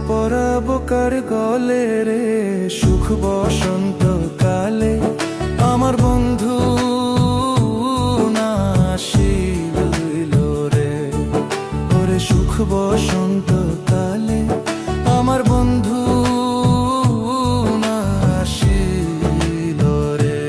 পরাবো কার গলে রে সুখ বসন্ত কালে আমার বন্ধু না আসিল রে। ওরে সুখ বসন্ত কালে আমার বন্ধু না আসিল রে।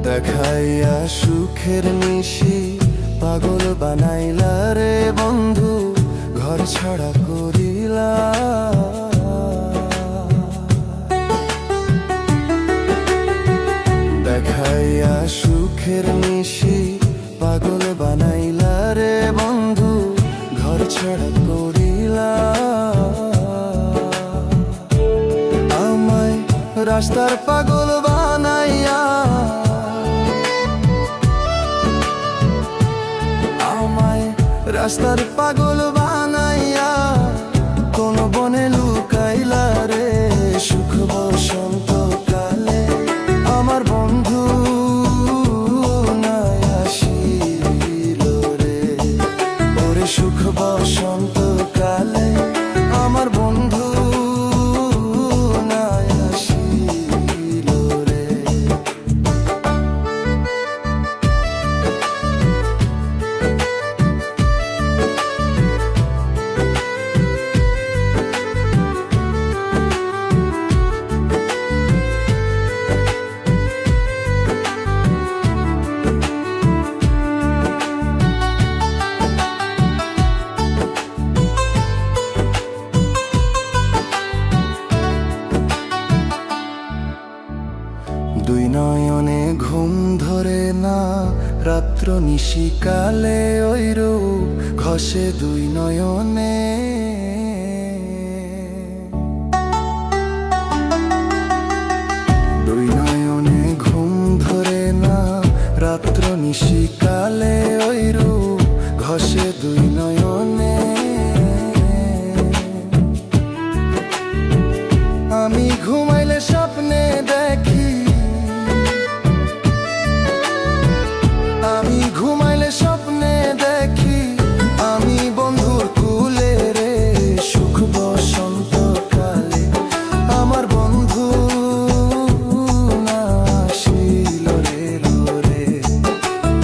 দেখাইয়া সুখের নিশি পাগল বানাইলা রে বন্ধু ঘর ছাড়া করিলা। দেখাইয়া সুখের নিশি পাগল বানাইলা রে বন্ধু ঘর ছাড়া করিলা। আমায় রাস্তার পাগল বানাইয়া রাস্তার পাগল বানাইয়া কোন বনে লুকাইলা রে সুখ বসন্ত কালে আমার বন্ধু না আসিল রে। ওরে সুখ বসন্ত কালে আমার বন্ধু না আসিল রে। দুই নয়নে ঘুম ধরে না রাত্র নিশিকালে ওই রূপ ঘষে দুই নয়নে। দুই নয়নে ঘুম ধরে না রাত্র নিশিকালে ওই রূপ ঘষে দুই নয়নে। আমি ঘুমাইলে স্বপ্নে দেখি আমি ঘুমাইলে স্বপ্নে দেখি আমি বন্ধুর কুলে রে সুখ বসন্ত কালে আমার বন্ধু না আসিল রে রে।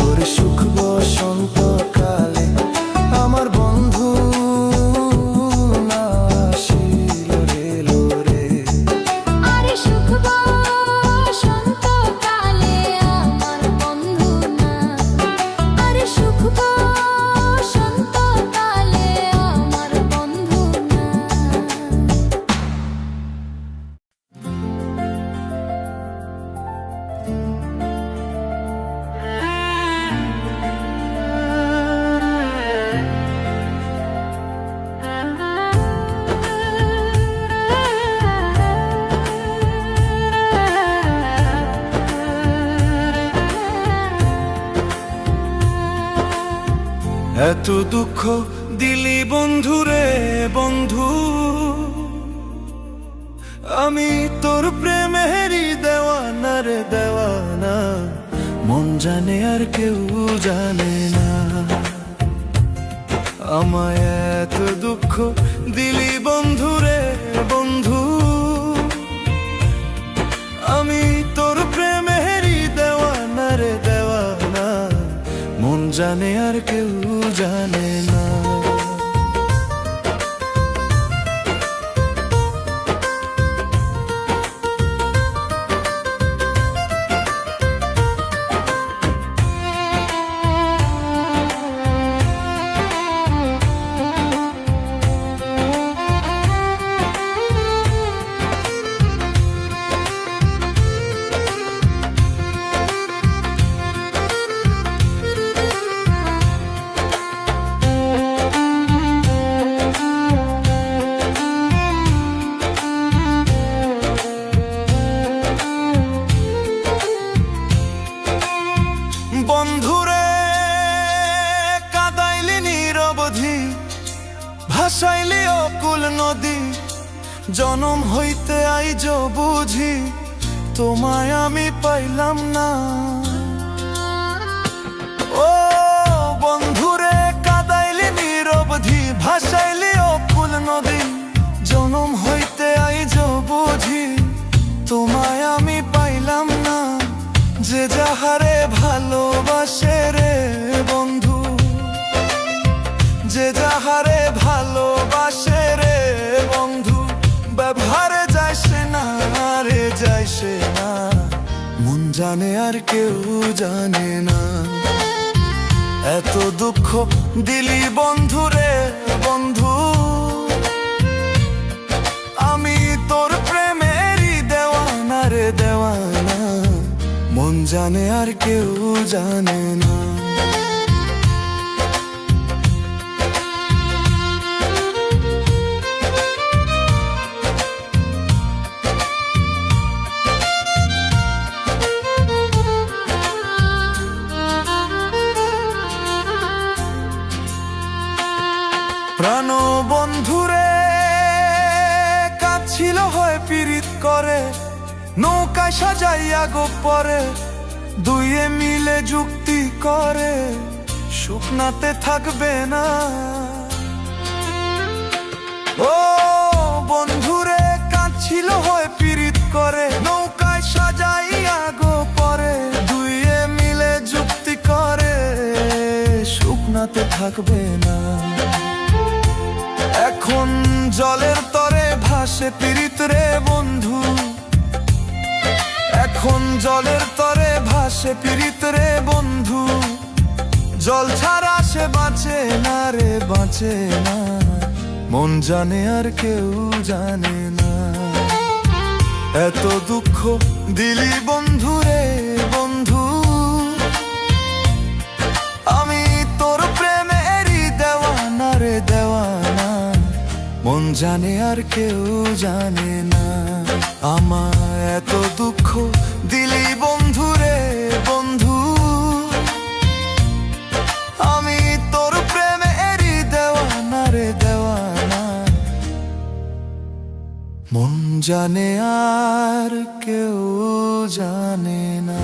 ওরে সুখ বসন্ত কালে আমার বন্ধু না আসিল রে রে। আরে সুখ বসন্ত কালে আমার বন্ধু না। আরে সুখ বসন্ত কালে আমার বন্ধু না। এত দুঃখ দিলি বন্ধু রে বন্ধু আমি তোর প্রেমেরই দেওয়ানা রে দেওয়ানা মন জানে আর কেউ জানে না। আমায় এত দুঃখ দিলি বন্ধু রে বন্ধু আমি তোর প্রেমেরই দেওয়ানা রে দেওয়ানা মন জানে আর কেউ জানে না। জনম হইতে আইজ বুঝি তোমায় আমি পাইলাম না। ও বন্ধুরে কাদাইলি নিরবধি, ভাসাইলি অকুল নদী। জনম হইতে আইজ বুঝি তোমায় আমি পাইলাম না। যে যাহারে ভালোবাসে রে বন্ধু, যে যাহারে ভালোবাসে রে বন্ধু, ব্যবহারে যাইছে না রে যাইছে না। মন জানে আর কেউ জানে না। এত দুঃখ দিলি বন্ধু রে বন্ধু, আমি তোর প্রেমেরই দেওয়ানা রে দেওয়ানা। মন জানে আর কেউ জানে না। প্রাণ বন্ধুরে কাছিল হয় পীড়িত করে, নৌকায় সাজাইয়া গোপরে দুইয়ে মিলে যুক্তি করে শুকনাতে থাকবে না। ও বন্ধুরে কাছিল হয় পীড়িত করে, নৌকায় সাজাইয়া গোপরে দুইয়ে মিলে যুক্তি করে শুকনাতে থাকবে না। এখন জলের তরে ভাসে পীড়িত রে বন্ধু, এখন জলের তরে ভাসে পীড়িত রে বন্ধু। জল ছাড়া সে বাঁচে না রে বাঁচে না। মন জানে আর কেউ জানে না। এত দুঃখ দিলি বন্ধু রে বন্ধু, আমি তোর প্রেমেরই দেওয়ানা রে দেওয়ানা। মন জানে আর কেউ জানে না। আমার এত দুঃখ দিলি বন্ধু রে বন্ধু, আমি তোর প্রেমেরই দেওয়ানা রে দেওয়ানা। মন জানে আর কেউ জানে না।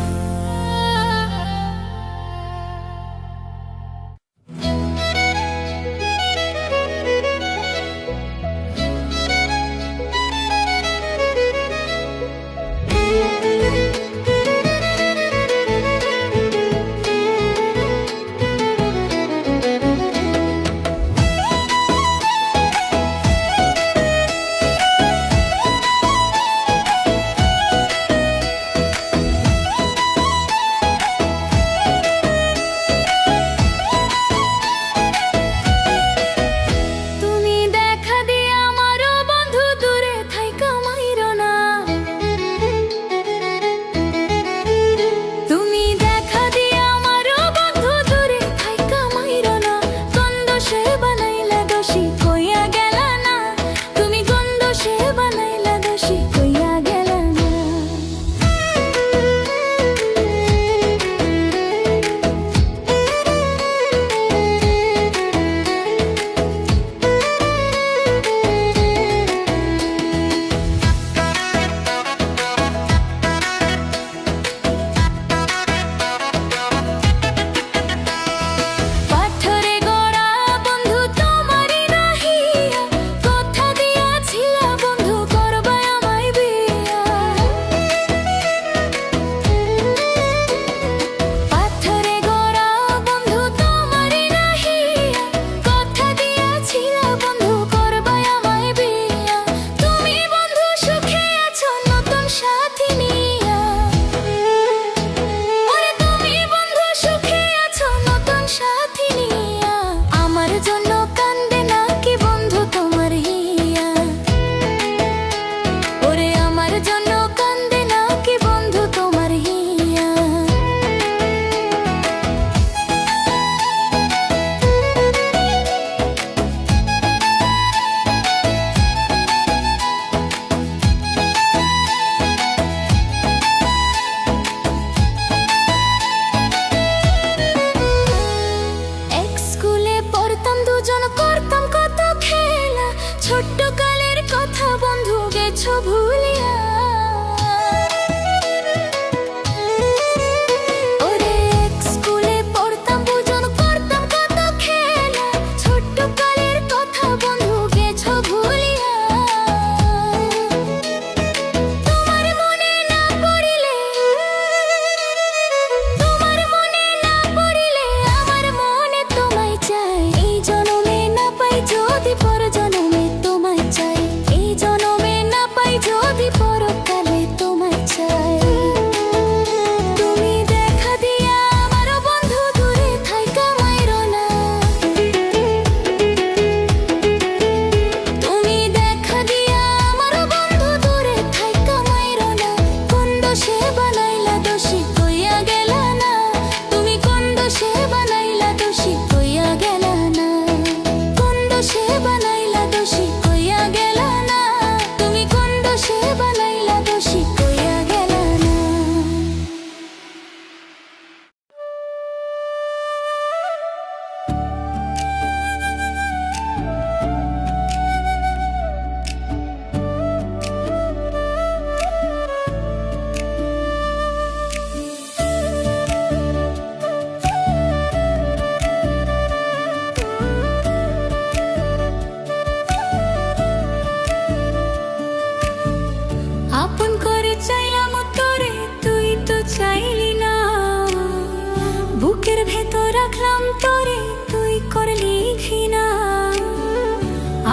ভেতর রাখলাম তোরে, তুই করলি ঘৃণা।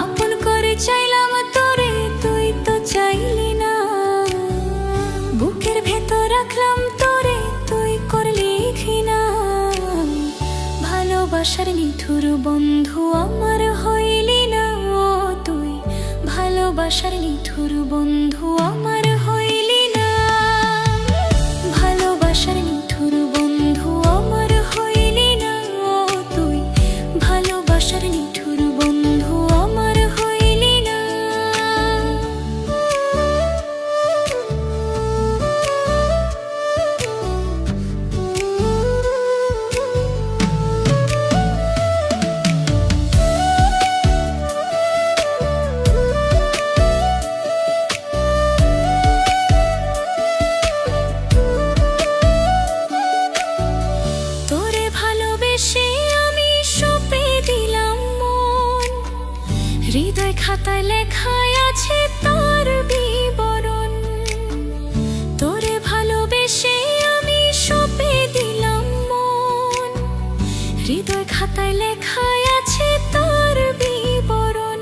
আপন করে চাইলাম তোরে, তুই তো চাইলি না। বুকের ভেতর রাখলাম তোরে, তুই করলি ঘৃণা। ভালোবাসার নিঠুর বন্ধু আমার হইলি না ও তুই, ভালোবাসার নিঠুর বন্ধু আমার হইলি না। ভালোবাসার নিঠুর বন্ধু আমার হইলি না ও তুই, ভালোবাসার নিঠুর বন্ধু আমার হইলি না। তোরে ভালোবেসে আমি সঁপে দিলাম মন, হৃদয় খাতায় লেখায় আছে তোর বিবরণ। তোরে ভালোবেসে আমি সঁপে দিলাম মন, হৃদয় খাতায় লেখায় আছে তোর বিবরণ।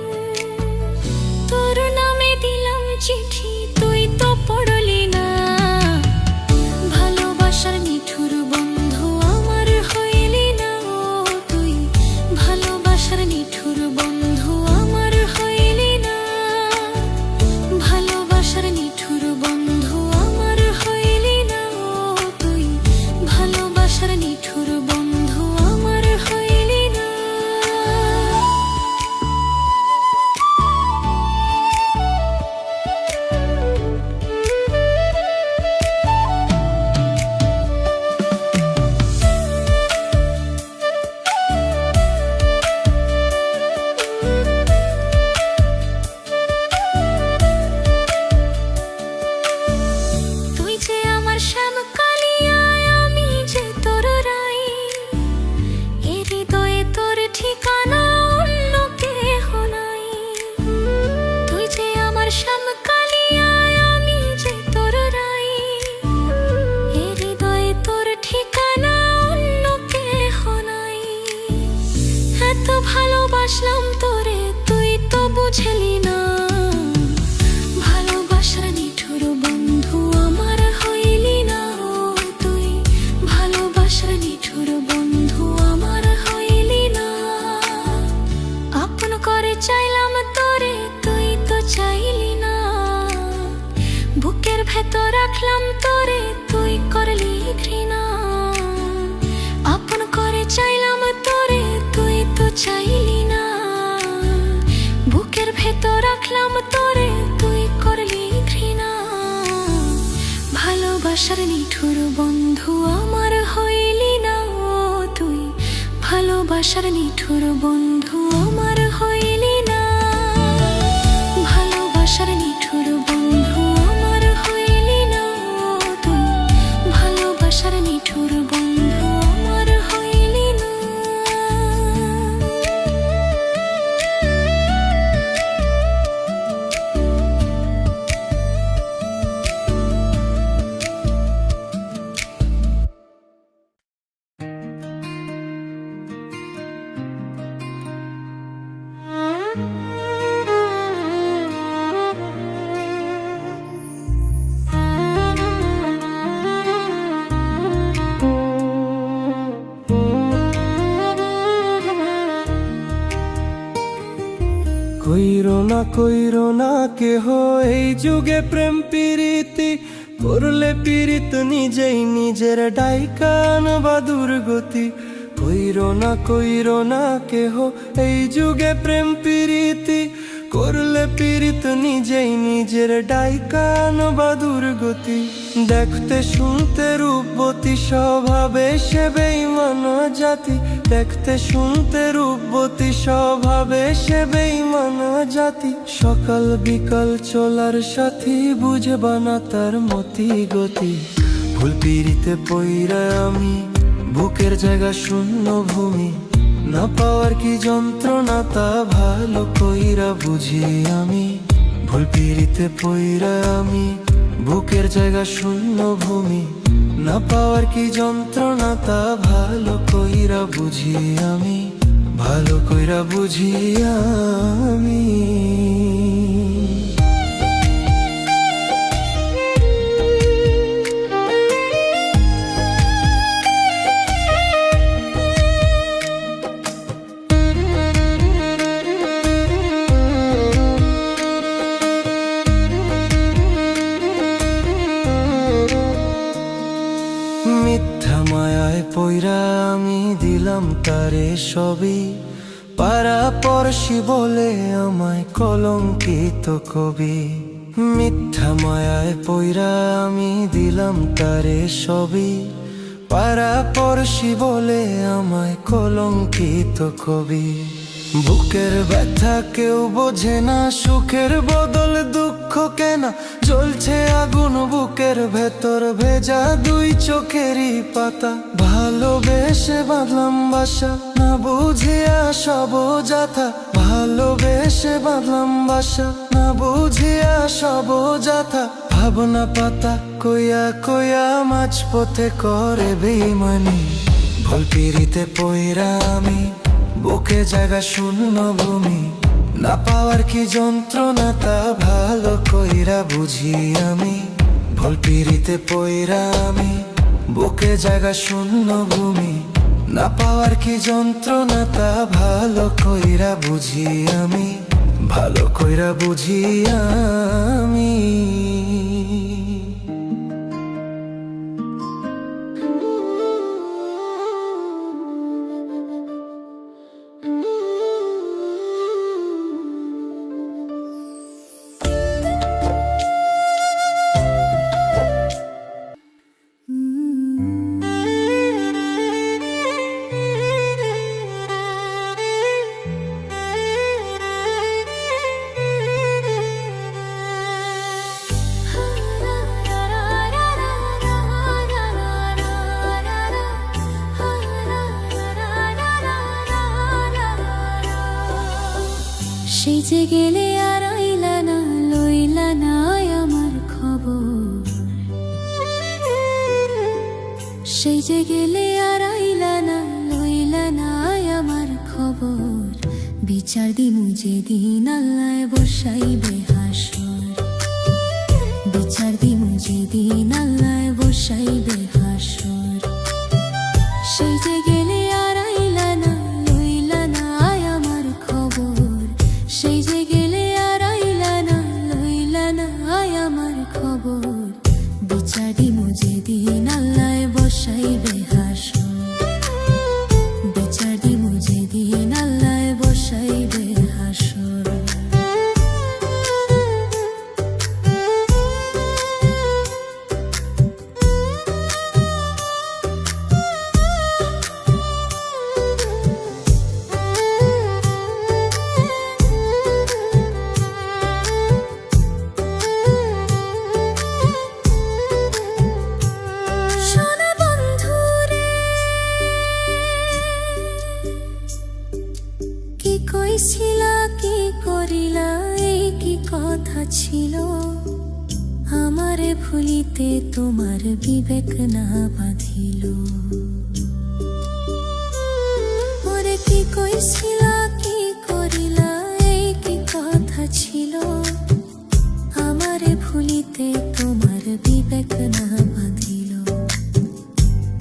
তোর নামে দিলাম চিঠি, তুই তো পড়লি না। ভালোবাসার নিঠুর বন্ধু আমার হইলি না ও তুই, ভালোবাসার নিঠুর বন্ধু আমার হইলি না। ভালোবাসার নিঠুর বন্ধু আমার হইলি না ও তুই, ভালোবাসার নিঠুর বন্ধু আমার হইলি না। তুই যে আমার শ্যাম কালিয়া, আমি যে তোর রাই। এ হৃদয়ে তোর ঠিকানা অন্য কেহ নাই। তুই যে আমার শ্যাম কালিয়া, আমি যে তোর রাই। এ হৃদয়ে তোর ঠিকানা অন্য কেহ নাই। এত ভালোবাসলাম তোরে, তুই তো বুঝলি না। ভালোবাসার নিঠুর বন্ধু আমার হইলি না ও তুই, ভালোবাসার নিঠুর বন্ধু আমার হইলি না। আপন করে চাইলাম তোরে, তুই তো চাইলি না। বুকের ভেতর রাখলাম তোরে, তুই করলি ঘৃণা। আপন করে চাইলাম তোরে, তুই তো চাইলি না। বুকের ভেতর রাখলাম তোরে, তুই করলি ঘৃণা। ভালোবাসার নিঠুর বন্ধু আমার হইলি না ও তুই, ভালোবাসার নিঠুর বন্ধু আমার হইলি না। ভালোবাসার নিঠুর বন্ধু আমার হইলি না ও তুই, ভালোবাসার নিঠুর বন্ধু আমার হইলি না। কইরো না কেহ এই যুগে প্রেম প্রীতি, করলে পীড়িত নিজেই নিজের ডাইকান বা দুর্গতি। কইরো না কেহ এই যুগে প্রেম প্রীতি, করলে পীড়িত নিজেই নিজের ডাইকান বা দুর্গতি। দেখতে শুনতে রূপবতী, স্বভাবে সে বেঈমান জাতি। দেখতে শুনতে রূপবতী, স্বভাবে সে বেঈমান জাতি। সকাল বিকাল চলার সাথী, বুঝবা না তার মতি গতি। ভুল পীড়িতে পইরা আমি, বুকের জায়গা শূন্য ভূমি। না পাওয়ার কি যন্ত্রণা, তা ভালো কইরা বুঝি আমি। ভুল পীড়িতে পইরা আমি, বুকের জায়গা শূন্য ভূমি, না পাওয়ার কি যন্ত্রণা তা ভালো কইরা বুঝি আমি, ভালো কইরা বুঝি আমি। মিথ্যা মায়ায় পইরা আমি দিলাম তারে সবই, পাড়া পড়শি বলে আমায় কলঙ্কিত কবি। মিথ্যা মায়ায় পইরা আমি দিলাম তারে সবই, পাড়া পড়শি বলে আমায় কলঙ্কিত কবি। বুকের ব্যথা কেউ বোঝে না, সুখের বদল দুঃখ কেনা, জ্বলছে আগুন বুকের ভেতর, ভেজা দুই চোখেরই পাতা। ভালোবেসে বাঁধলাম বাসা, না বুঝিয়া সব যাথা, ভালোবেসে বাঁধলাম বাসা, না বুঝিয়া সব যাথা। ভাবনা পাতা কইয়া কইয়া মাঝ পথে করে বেইমানি, ভুল পিরিতে পইরা আমি, বুকে জায়গা শূন্য ভূমি, না পাওয়ার কি যন্ত্রণা তা ভালো কইরা বুঝি আমি, ভুল পিরিতে পইরা আমি, বুকে জায়গা শূন্য ভূমি, না পাওয়ার কি যন্ত্রণা তা ভালো কইরা বুঝি আমি, ভালো কইরা বুঝি আমি। সেই যে গেলে আর আইলা না, লইলা না আমার খবর। সেই যে গেলে আর আইলা না, লইলা না আমার খবর। বিচার দিমু যেদিন আল্লাহ বসাইবে হাসর, বিচার দিমু যেদিন আল্লাহ বসাইবে হাসর। সেই যে গেলে আর আইলা না, লইলা না আমার খবর। সেই যে গেলে আর আইলা না, লইলা না আমার খবর। বিচার দিমু যেদিন আল্লাহ বসাইবে হাসর, বিচার দিমু যেদিন আল্লাহ বসাইবে হাসর। কি কইছিলা কি করিলা, এই কি কথা ছিল? আমারে ভুলিতে তোমার বিবেক না বাঁধিল। ওরে কি কইছিলা কি করিলা, এই কি কথা ছিল? আমারে ভুলিতে তোমার বিবেক না বাঁধিল।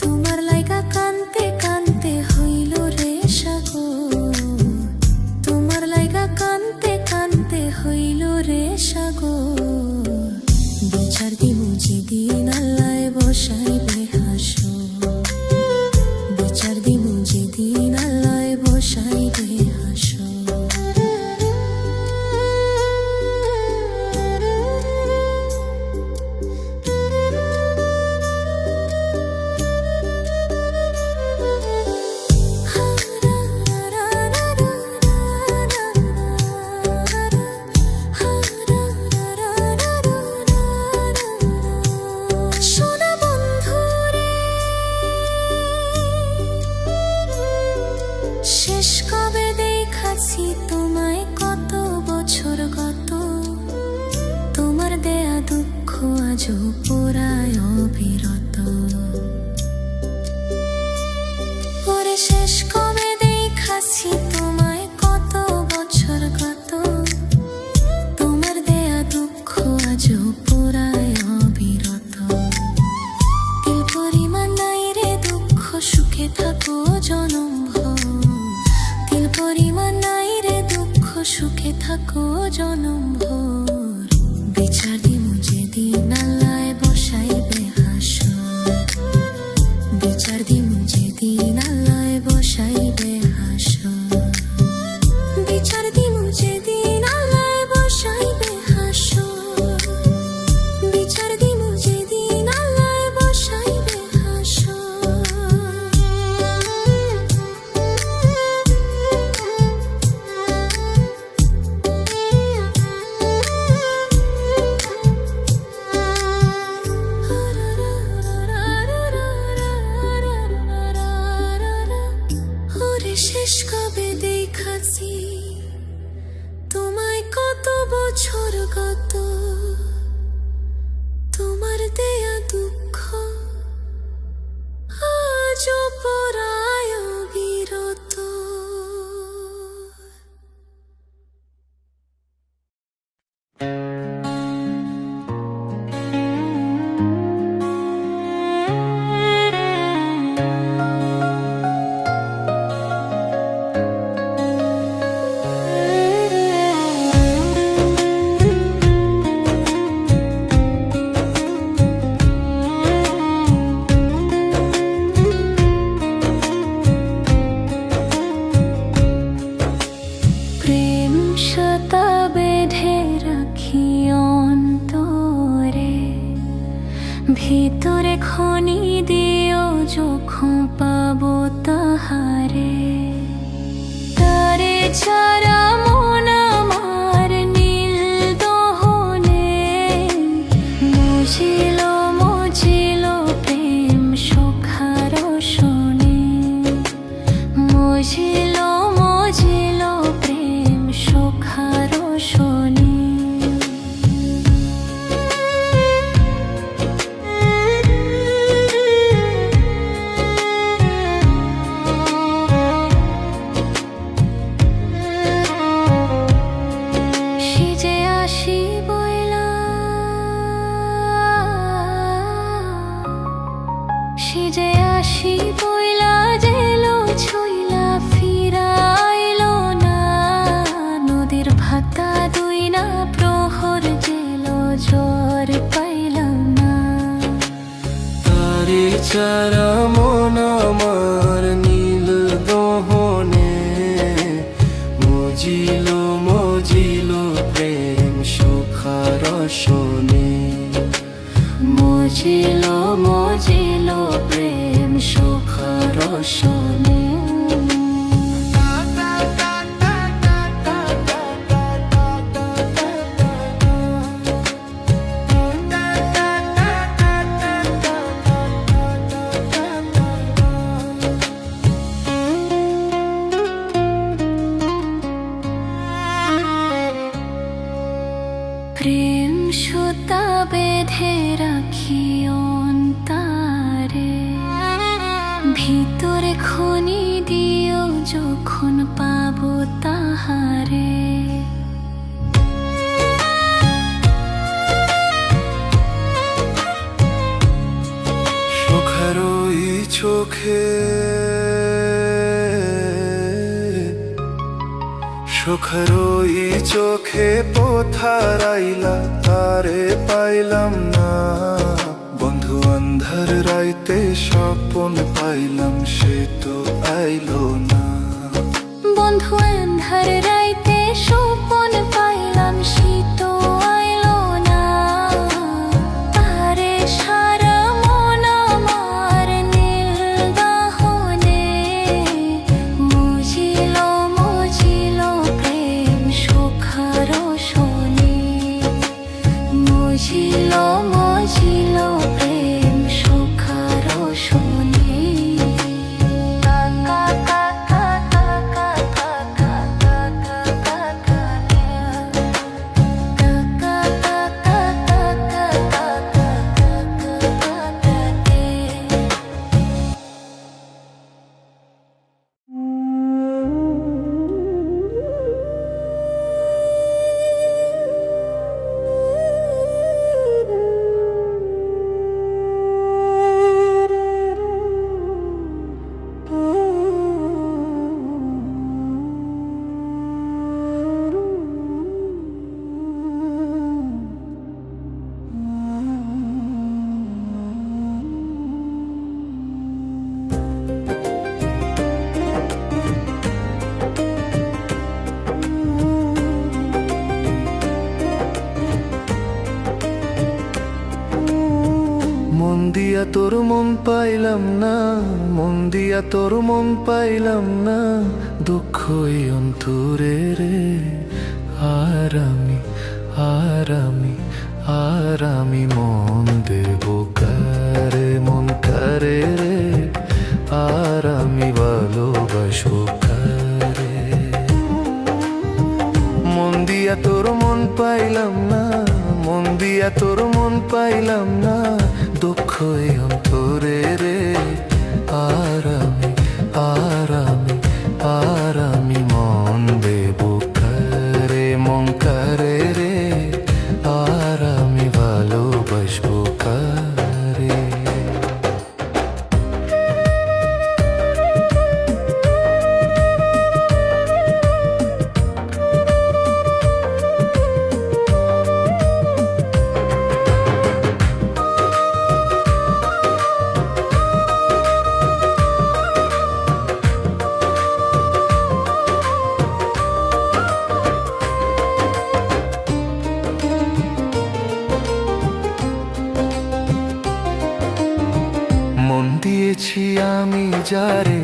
তোমার লাইগা কানতে কানতে হইল রে সাগর, তোমার লাইগা কানতে কানতে হইল রে সাগর। বিচার দিমু যেদিন আল্লাহ বসাইবে হাসর, বিচার দিমু যেদিন আল্লাহ বসাইবে হাসর। পোড়ায় অবিরত। ওরে শেষ কবে দেখাছি তোমায়, কত বছর গত, তোমার দেয়া দুঃখ আজও পোড়ায় অবিরত। তিল পরিমাণ নাই রে দুঃখ, সুখে থাকো জনম ভর। তিল পরিমাণ নাই রে দুঃখ, সুখে থাকো জনম ভর। বিচার দিমু যেদিন আল্লায় বসাইবে হাসর, বিচার দিমু যেদিন আল্লায় বসাইবে হাসর। বিচার দিমু যেদিন আল্লায় বসাইবে হাসর, বিচার দিমু যেদিন আল্লায় বসাইবে হাসর। ওরে শেষ কবে দেখাছি তোমায়, কত বছর গত, তোমার দেয়া দুঃখ আজও পোড়ায় অবিরত। প্রেম সুতা বেঁধে রাখি অন্তরে, ভিতরে খনি দিও যখন পাবো তাহারে। তারে ছাড়া মন আমার নীল দহনে, মুজিল মুজিল প্রেম সুখার শোনে, মুজিল মুজিল প্রেম সুখার শোনে। সিজে আসি বইলা, সিজে আসি বইলা জেলো ছইলা ফিরাইলো না। নদীর ভাতা দুই না প্রহর জেলো জ্বর পাইলাম না। তারে চারা মন আমার নীল দহনে, মজিল মজিল প্রেম সুখার শোনে, মজিল মজিল প্রেম সুখার শোনে। প্রেম সুতা বেঁধে রাখি অন্তরে, ভিতরে খনি দিও যখন পাবো তাহারে। সুখের ওই চোখে, সুখের ওই চোখে পোথারাইলা, তারে পাইলাম না। বন্ধু আন্ধার রাইতে স্বপন পাইলাম, সে তো আইলো না। বন্ধু আন্ধার রাইতে স্বপন পাইলাম, সে তো আইলো না। তারে সারা মন আমার নীল দহনে, মুজিল মুজিল প্রেম সুখার শোনে, মুজিল মুজিল প্রেম সুখার শোনে। কা কা কা কা কা কা কা কা কা কা কা। তোর মন পাইলাম না, মন দিয়া তোর মন পাইলাম না, দুঃখই অন্তরে রে। আর আমি আর আমি আর আমি মন দেব কারে, মন কারে রে। আর আমি ভালোবাসবো কারে। মন দিয়া তোর মন পাইলাম না, মন দিয়া তোর মন পাইলাম না, দুঃখই অন্তরে রে। আর আমি আর আমি আর আমি মন দেব কারে, মন কারে রে। আর আমি ভালোবাসবো কারে। মন দিয়েছি আমি যারে,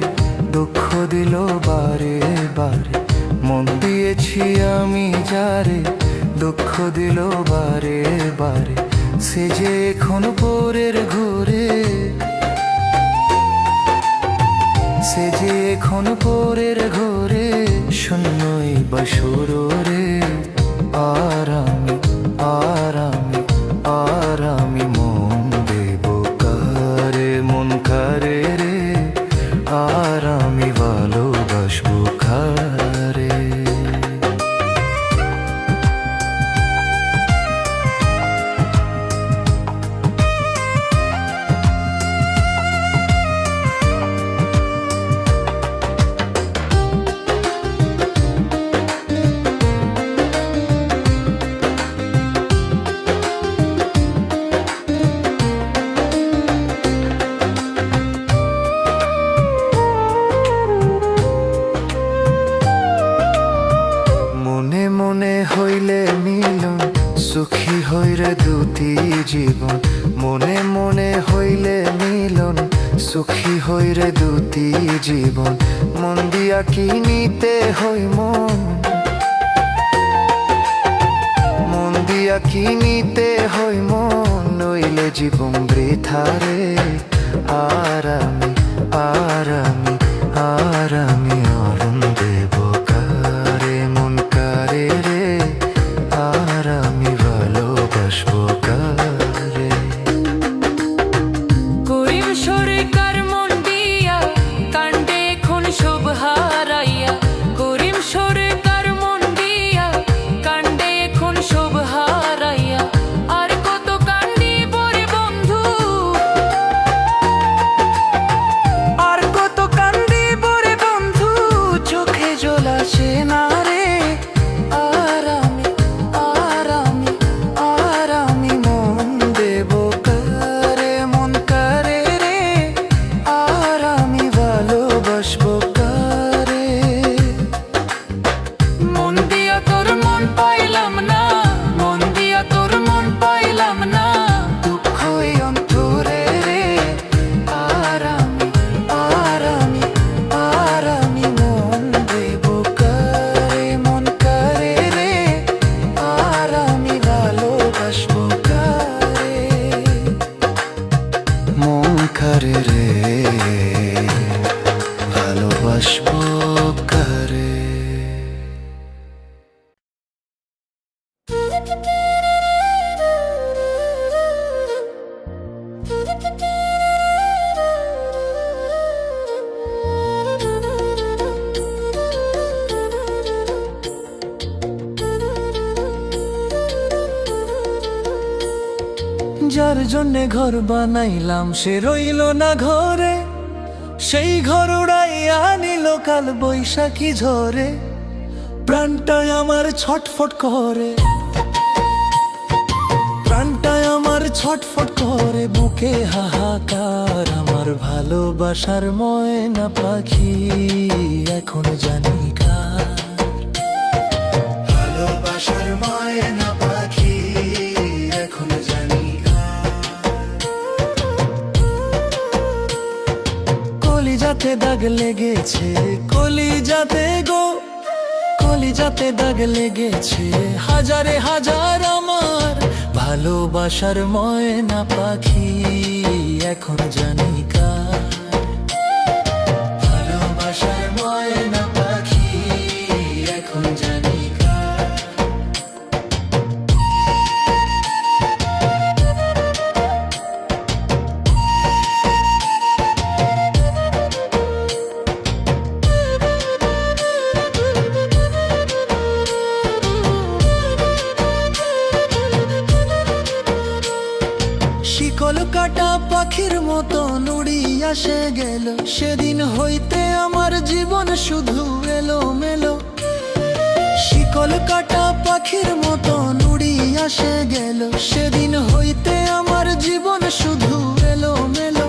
দুঃখ দিল বারে বারে। মন দিয়েছি আমি যারে, দুঃখ দিল বারে বারে। সে যে এখন পরের ঘুরে, সে যে এখন পরের ঘুরে, শূন্যই বাসুর রে। আর আমি আর আমি আর আমি মন দেব কারে, মন কারে রে। আর আমি ভালোবাসবো কারে। মনে মনে হইলে মিলন, সুখী হইরে দুটি জীবন। মনে মনে হইলে মিলন, সুখী হইরে দুটি জীবন। মন দিয়া কি নিতে হই মন, মন দিয়া কি নিতে হই মন, নইলে জীবন বৃথা রে। আর আমি আর আমি আর আমি অরুণ দেব কারে, মন কারে রে। আর আমি ভালোবাসবো কারে। করিম সরকার মন দিয়া কাণ্ডে এখন সব হারাইয়া। করিম সরকার মন দিয়া কাণ্ডে এখন সব হারাইয়া। আর কত কান্দিব রে বন্ধু, আর কত কান্দিব রে বন্ধু, চোখে জল আসে না রে। আর আমি আর আমি আর আমি মন দেব কারে, মন কারে রে। আর আমি ভালোবাসবো কারে। মন দিয়া তোর মন পাইলাম না, মন দিয়া তোর মন পাইলাম না, দুঃখই অন্তরে রে। আর আমি আর আমি আর আমি মন দেব কারে, মন কারে রে। আর আমি ভালোবাসবো কারে, মন কারে রে, ভালোবাসবো কারে। যার জন্যে ঘর বানাইলাম সে রইল না ঘরে, সেই ঘর উড়াইয়া নিল কাল বৈশাখী ঝরে। প্রাণটায় আমার ছটফট করে, প্রাণটায় আমার ছটফট করে, বুকে হাহাকার। আমার ভালোবাসার ময়না পাখি এখন জানি কার। ভালোবাসার ময়না পাখি এখন জানি কার। কলিজাতে দাগ লেগেছে, কলিজাতে গো, কলিজাতে দাগ লেগেছে। হাজারে হাজার আমার ভালোবাসার ময়না পাখি, এখন জানি কার। ভালোবাসার ময়না পাখি, এখন জানি কার। শিকল কাটা পাখির মতো নুড়ি আসে গেল, সেদিন হইতে আমার জীবন শুধু এলো মেলো। শিকল কাটা পাখির মতো নুড়ি আসে গেল, সেদিন হইতে আমার জীবন শুধু এলো মেলো।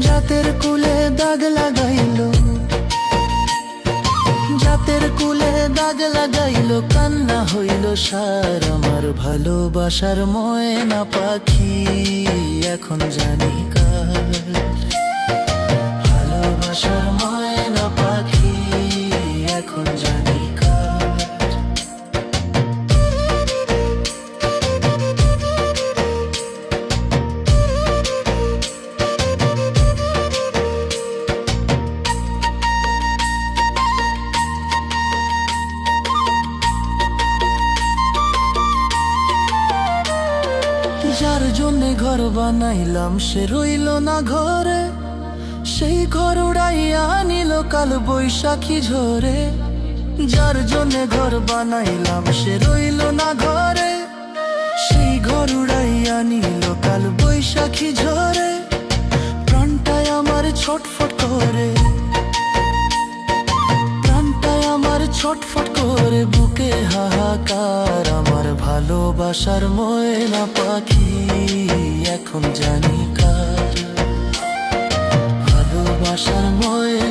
জাতের কুলে দাগ লাগাইলো, জাতের কুলে দাগ লাগাইলো, কান্না হইল সার আমার ভালোবাসার ময়না পাখি, এখন জানি কার। ভালোবাসার ময়না পাখি, এখন জানি কার। যার জন্যে ঘর বানাইলাম সে রইল না ঘরে, সেই ঘর উড়াইয়া নিল কাল বৈশাখী ঝরে। যার জন্যে ঘর বানাইলাম সে রইল না ঘরে, সেই ঘর উড়াইয়া নিল কাল বৈশাখী ঝরে। প্রাণটায় আমার ছটফট করে, প্রাণটায় আমার ছটফট করে, বুকে হাহাকার আমার ভালোবাসার ময়না পাখি, এখন জানি কার। ভালোবাসার ময়না